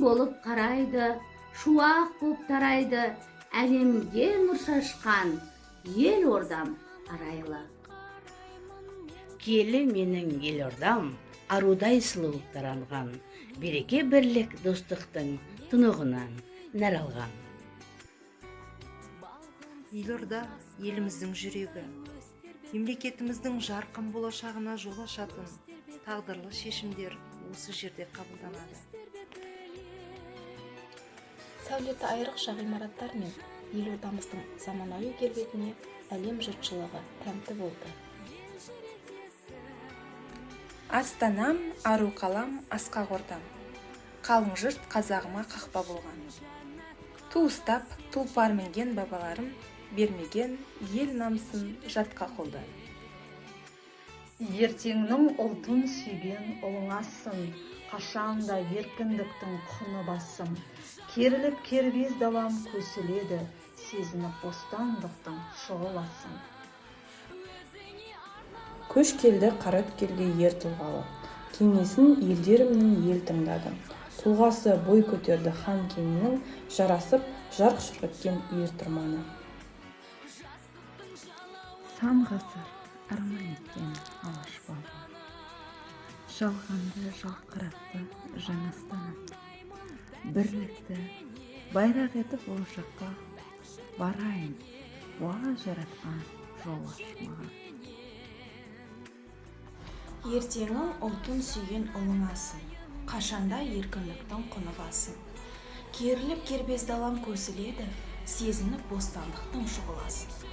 болып қарайды, шуақ боп тарайды, әлемге нұр шашқан ел ордам арайлы. Келі менің ел ордам, арудай сұлулық таранған, береке бірлік достықтың тұнығынан нәр алған. Елорда еліміздің жүрегі, мемлекетіміздің жарқын болашағына жол ашатын тағдырлы шешімдер осы жерде қабылданады. Сәулеті айрықша ғимараттар мен елордамыздың заманауи келбетіне әлем жұртшылығы тәнті болды. Астанам, ару қалам, асқақ ордам. Қалың жұрт қазағыма қақпа болған. Туыстап, тұлпар мінген бабаларым бермеген ел намысын жатқа қолдан. Ертеңнің ұлтын сүйген ұлыңасың, қашанда еркіндіктің құны басым. Керіліп кербез далам көсіледі, сезініп бостандықтың шұғыласын. Көш келді қара өткелге ер тұлғалы, кеңесін елдерімнің ел тыңдады. Тұлғасы бой көтерді хан кеменің, жарасып жарқ-жұрқ еткен ер тұрманы. Сан ғасыр арман еткен алаш бабы, жалғанды жалқыратты жаңа станым. Бірлікті байрақ етіп болашаққа барайын, уа жаратқан жол ашмаған. Ертеңің ұлтын сүйген ұлыңасың, қашанда еркіндіктің құны басым. Керіліп кербез далам көсіледі, сезініп бостандықтың шұғыласын.